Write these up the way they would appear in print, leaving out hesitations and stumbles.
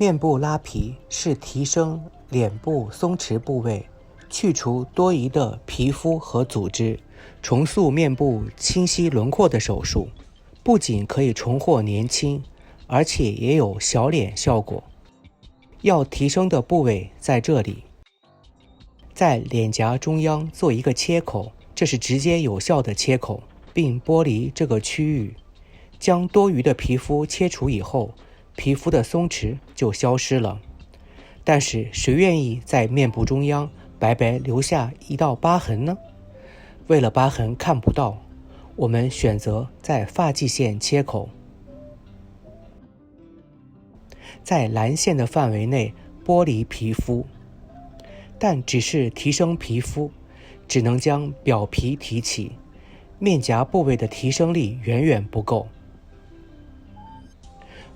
面部拉皮是提升脸部松弛部位，去除多余的皮肤和组织，重塑面部清晰轮廓的手术。不仅可以重获年轻，而且也有小脸效果。要提升的部位在这里，在脸颊中央做一个切口，这是直接有效的切口，并剥离这个区域。将多余的皮肤切除以后，皮肤的松弛就消失了。但是谁愿意在面部中央白白留下一道疤痕呢？为了疤痕看不到，我们选择在发际线切口，在蓝线的范围内剥离皮肤，但只是提升皮肤，只能将表皮提起，面颊部位的提升力远远不够。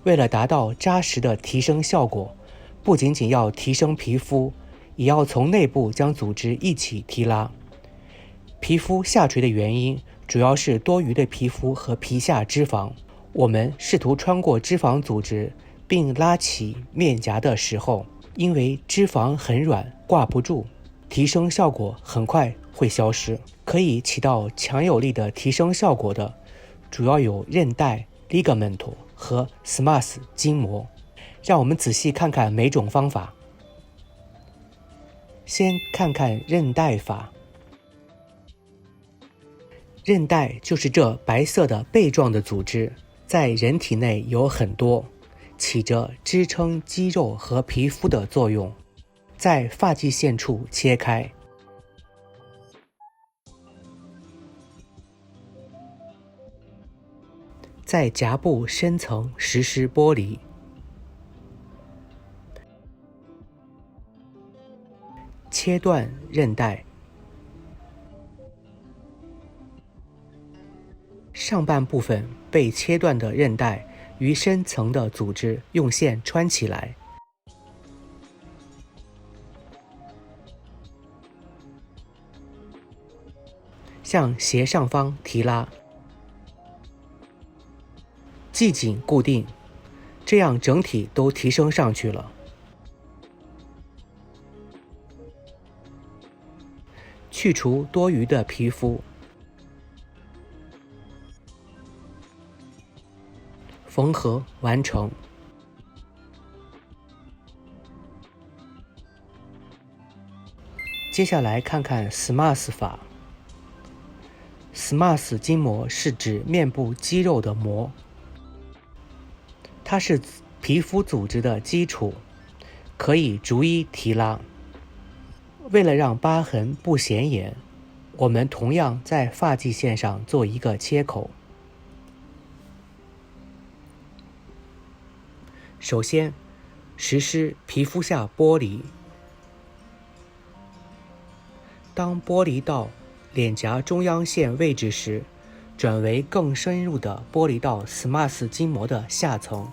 为了达到扎实的提升效果，不仅仅要提升皮肤，也要从内部将组织一起提拉。皮肤下垂的原因主要是多余的皮肤和皮下脂肪。我们试图穿过脂肪组织并拉起面颊的时候，因为脂肪很软，挂不住，提升效果很快会消失。可以起到强有力的提升效果的，主要有韧带、ligament 和 SMAS 筋膜。让我们仔细看看每种方法。先看看韧带法。韧带就是这白色的背状的组织，在人体内有很多，起着支撑肌肉和皮肤的作用。在发际线处切开，在颊部深层实施剥离，切断韧带。上半部分被切断的韧带与深层的组织用线穿起来，向斜上方提拉，系紧固定，这样整体都提升上去了。去除多余的皮肤，缝合完成。接下来看看 SMAS 法。SMAS 筋膜是指面部肌肉的膜，它是皮肤组织的基础，可以逐一提拉。为了让疤痕不显眼，我们同样在发际线上做一个切口。首先，实施皮肤下剥离。当剥离到脸颊中央线位置时，转为更深入的剥离到 SMAS 筋膜的下层，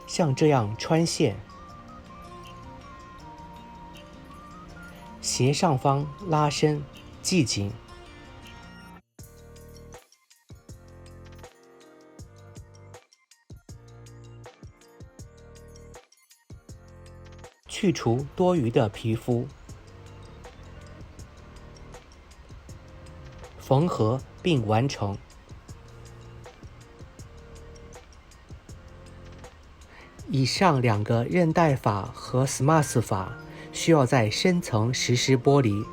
像这样穿线，斜上方拉伸，系紧。去除多余的皮肤，缝合并完成。以上两个韧带法和 SMAS 法需要在深层实施剥离，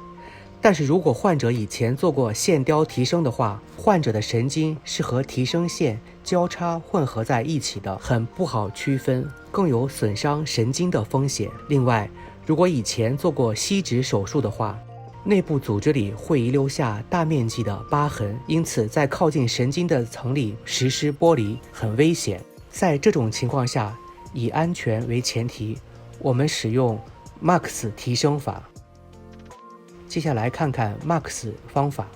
但是如果患者以前做过线雕提升的话，患者的神经是和提升线交叉混合在一起的，很不好区分，更有损伤神经的风险。另外，如果以前做过吸脂手术的话，内部组织里会遗留下大面积的疤痕，因此在靠近神经的层里实施剥离很危险。在这种情况下，以安全为前提，我们使用 MAX 提升法。接下来看看 MAX 方法。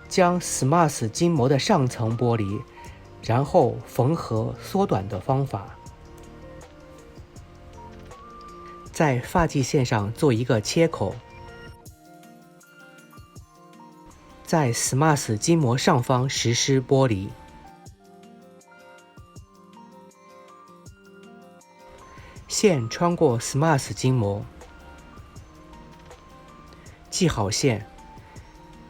将 SMAS 筋膜的上层剥离，然后缝合缩短的方法。在发际线上做一个切口，在 SMAS 筋膜上方实施剥离。线穿过 SMAS 筋膜，系好线，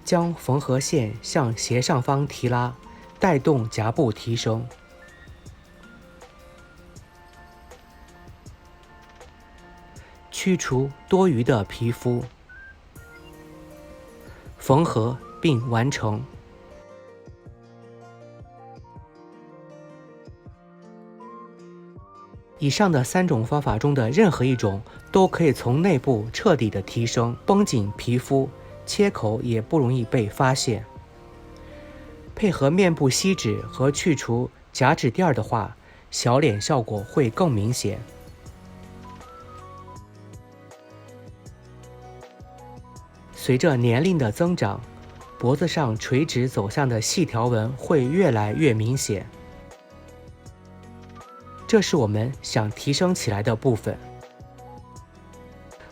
将缝合线向斜上方提拉，带动颊部提升。去除多余的皮肤，缝合并完成。以上的3种方法中的任何一种都可以从内部彻底的提升，绷紧皮肤，切口也不容易被发现。配合面部吸脂和去除假脂垫的话，小脸效果会更明显。随着年龄的增长，脖子上垂直走向的细条纹会越来越明显。这是我们想提升起来的部分。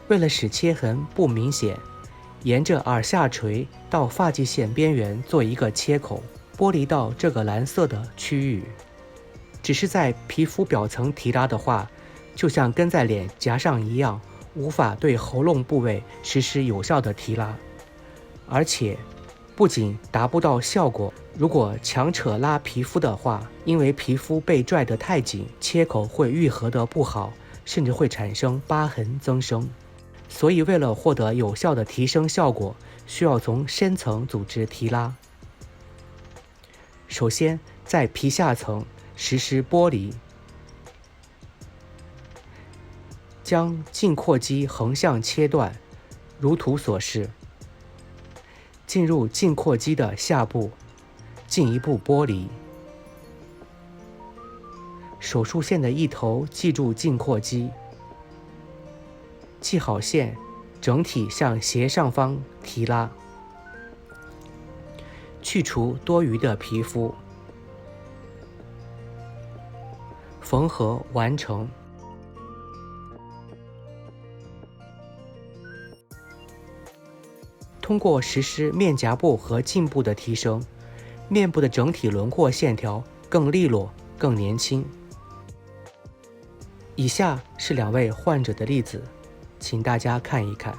为了使切痕不明显，沿着耳下垂到发际线边缘做一个切口，剥离到这个蓝色的区域。只是在皮肤表层提拉的话，就像跟在脸颊上一样，无法对喉咙部位实施有效的提拉，而且不仅达不到效果，如果强扯拉皮肤的话，因为皮肤被拽得太紧，切口会愈合得不好，甚至会产生疤痕增生。所以为了获得有效的提升效果，需要从深层组织提拉。首先在皮下层实施剥离，将颈阔肌横向切断，如图所示。进入颈阔肌的下部，进一步剥离。手术线的一头系住颈阔肌，系好线，整体向斜上方提拉，去除多余的皮肤，缝合完成。通过实施面颊部和颈部的提升，面部的整体轮廓线条更利落、更年轻。以下是2位患者的例子，请大家看一看。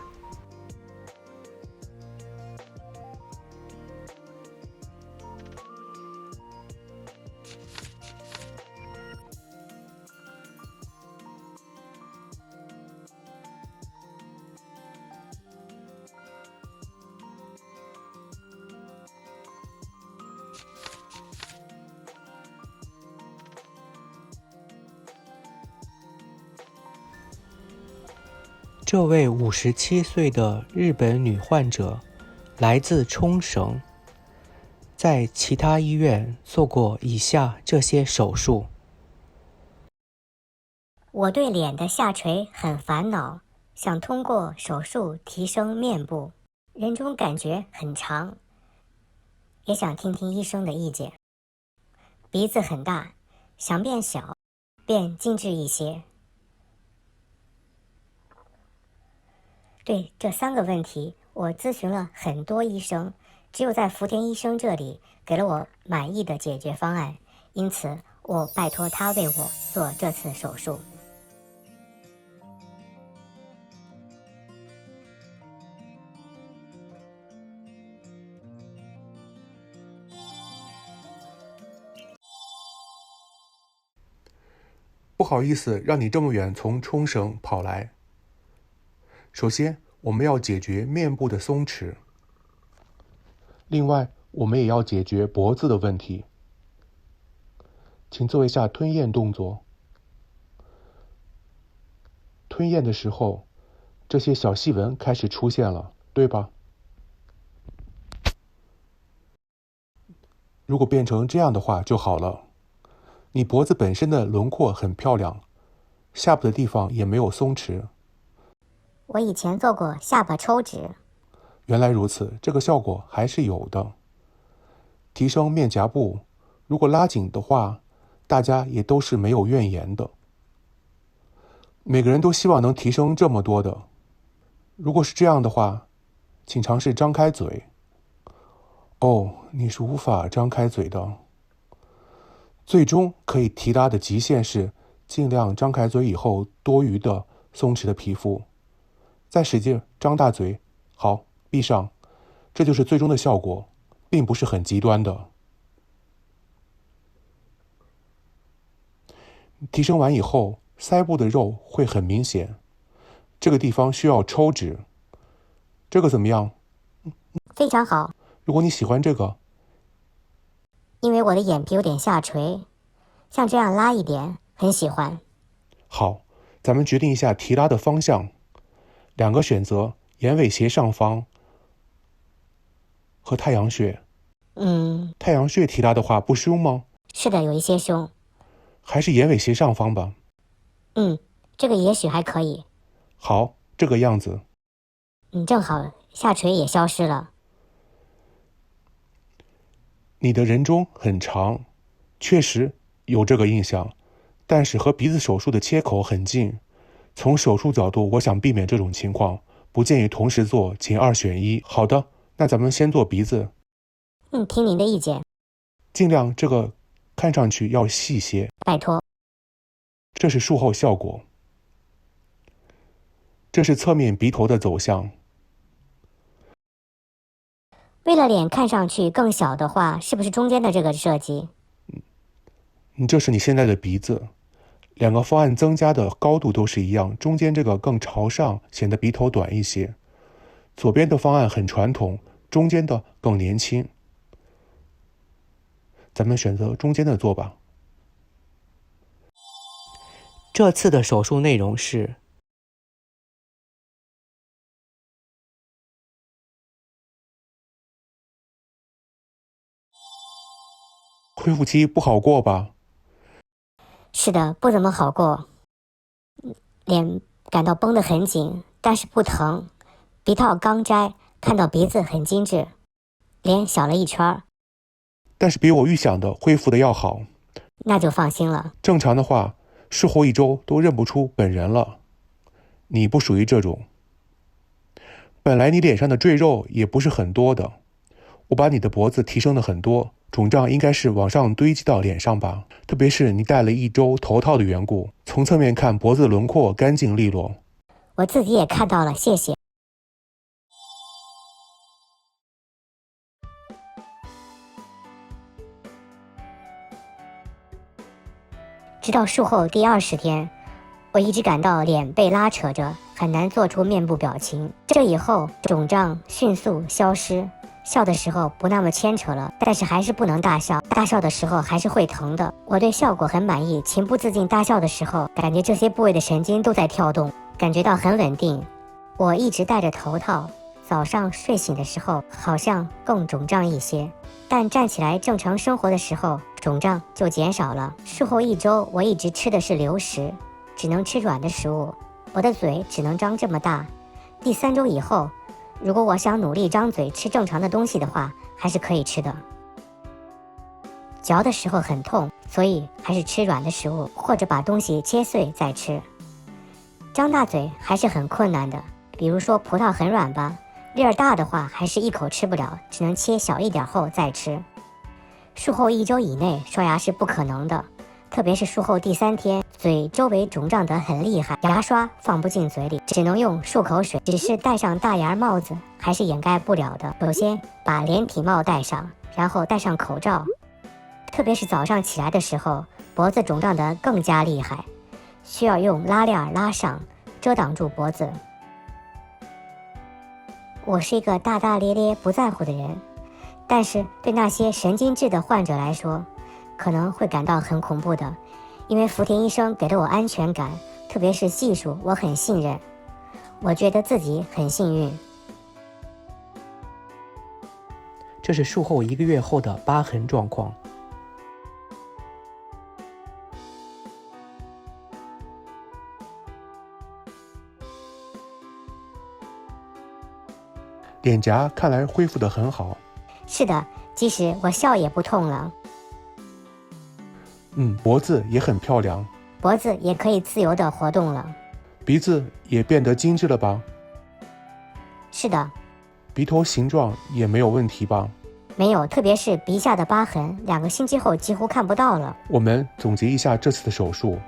这位57岁的日本女患者来自冲绳，在其他医院做过以下这些手术。我对脸的下垂很烦恼，想通过手术提升面部，人中感觉很长，也想听听医生的意见。鼻子很大，想变小，变精致一些。对这3个问题，我咨询了很多医生，只有在福田医生这里给了我满意的解决方案，因此我拜托他为我做这次手术。不好意思让你这么远从冲绳跑来。首先，我们要解决面部的松弛。另外，我们也要解决脖子的问题。请做一下吞咽动作。吞咽的时候，这些小细纹开始出现了，对吧？如果变成这样的话就好了。你脖子本身的轮廓很漂亮，下部的地方也没有松弛。我以前做过下巴抽脂。原来如此，这个效果还是有的。提升面颊部，如果拉紧的话，大家也都是没有怨言的。每个人都希望能提升这么多的。如果是这样的话，请尝试张开嘴。哦，你是无法张开嘴的。最终可以提拉的极限是尽量张开嘴以后多余的松弛的皮肤，再使劲张大嘴，好，闭上，这就是最终的效果，并不是很极端的。提升完以后，腮部的肉会很明显，这个地方需要抽脂，这个怎么样？非常好。如果你喜欢这个，因为我的眼皮有点下垂，像这样拉一点，很喜欢。好，咱们决定一下提拉的方向，两个选择，眼尾斜上方和太阳穴。太阳穴提拉的话不凶吗？是的，有一些凶。还是眼尾斜上方吧。这个也许还可以。好，这个样子。正好下垂也消失了。你的人中很长，确实有这个印象，但是和鼻子手术的切口很近。从手术角度，我想避免这种情况，不建议同时做，请2选1。好的，那咱们先做鼻子。听您的意见。尽量这个看上去要细些。拜托。这是术后效果。这是侧面鼻头的走向。为了脸看上去更小的话，是不是中间的这个设计？这是你现在的鼻子，两个方案增加的高度都是一样，中间这个更朝上，显得鼻头短一些。左边的方案很传统，中间的更年轻。咱们选择中间的做吧。这次的手术内容是恢复期不好过吧？是的，不怎么好过。脸感到绷得很紧，但是不疼。鼻套刚摘，看到鼻子很精致，脸小了一圈。但是比我预想的恢复的要好。那就放心了。正常的话，术后1周都认不出本人了。你不属于这种。本来你脸上的赘肉也不是很多的，我把你的脖子提升了很多，肿胀应该是往上堆积到脸上吧，特别是你戴了1周头套的缘故，从侧面看脖子轮廓干净利落。我自己也看到了，谢谢。直到术后第20天，我一直感到脸被拉扯着，很难做出面部表情。这以后肿胀迅速消失，笑的时候不那么牵扯了，但是还是不能大笑，大笑的时候还是会疼的。我对效果很满意，情不自禁大笑的时候，感觉这些部位的神经都在跳动，感觉到很稳定。我一直戴着头套，早上睡醒的时候好像更肿胀一些，但站起来正常生活的时候，肿胀就减少了。术后1周，我一直吃的是流食，只能吃软的食物，我的嘴只能张这么大。第3周以后，如果我想努力张嘴吃正常的东西的话，还是可以吃的。嚼的时候很痛，所以还是吃软的食物，或者把东西切碎再吃。张大嘴还是很困难的，比如说葡萄很软吧，粒儿大的话还是一口吃不了，只能切小一点后再吃。术后1周以内刷牙是不可能的，特别是术后第3天，嘴周围肿胀得很厉害，牙刷放不进嘴里，只能用漱口水。只是戴上大檐帽子还是掩盖不了的。首先把连体帽戴上，然后戴上口罩。特别是早上起来的时候，脖子肿胀得更加厉害，需要用拉链拉上，遮挡住脖子。我是一个大大咧咧不在乎的人，但是对那些神经质的患者来说，可能会感到很恐怖的，因为福田医生给了我安全感，特别是技术我很信任，我觉得自己很幸运。这是术后1个月后的疤痕状况。脸颊看来恢复得很好。是的，即使我笑也不痛了。脖子也很漂亮，脖子也可以自由地活动了。鼻子也变得精致了吧？是的。鼻头形状也没有问题吧？没有，特别是鼻下的疤痕，2个星期后几乎看不到了。我们总结一下这次的手术，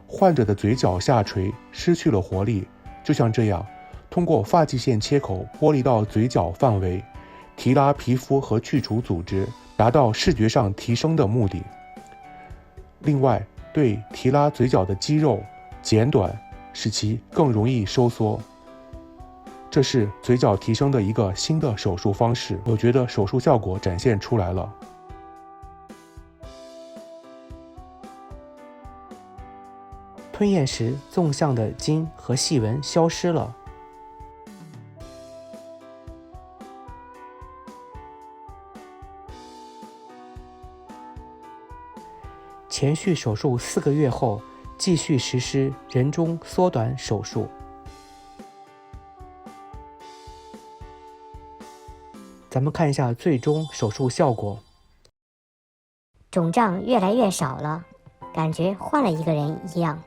患者的嘴角下垂失去了活力，就像这样，通过发际线切口剥离到嘴角范围，提拉皮肤和去除组织，达到视觉上提升的目的。另外，对提拉嘴角的肌肉减短，使其更容易收缩。这是嘴角提升的一个新的手术方式，我觉得手术效果展现出来了。吞咽时纵向的筋和细纹消失了。前续手术4个月后，继续实施人中缩短手术。咱们看一下最终手术效果。肿胀越来越少了，感觉换了一个人一样。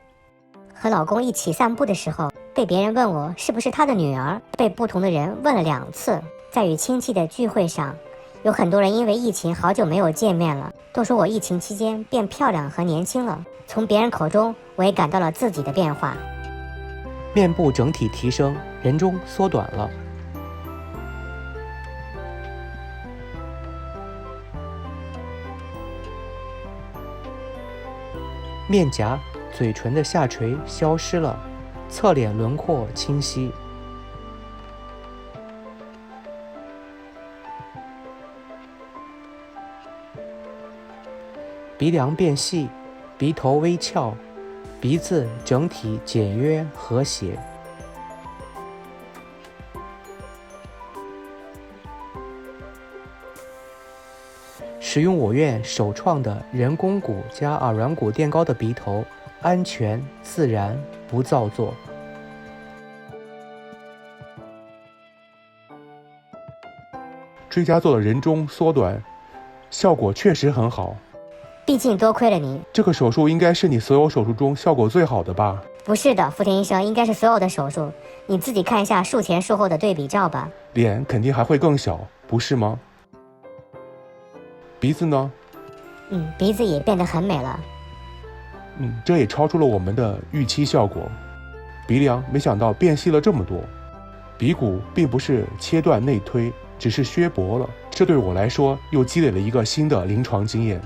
和老公一起散步的时候，被别人问我是不是他的女儿，被不同的人问了2次。在与亲戚的聚会上，有很多人因为疫情好久没有见面了，都说我疫情期间变漂亮和年轻了。从别人口中，我也感到了自己的变化。面部整体提升，人中缩短了。面颊、嘴唇的下垂消失了，侧脸轮廓清晰。鼻梁变细，鼻头微翘，鼻子整体简约和谐。使用我院首创的人工骨加耳软骨垫高的鼻头，安全自然，不造作。追加做了人中缩短，效果确实很好。毕竟多亏了你。这个手术应该是你所有手术中效果最好的吧？不是的，福田医生，应该是所有的手术。你自己看一下术前术后的对比照吧。脸肯定还会更小，不是吗？鼻子呢？鼻子也变得很美了。这也超出了我们的预期效果。鼻梁没想到变细了这么多。鼻骨并不是切断内推，只是削薄了。这对我来说又积累了一个新的临床经验。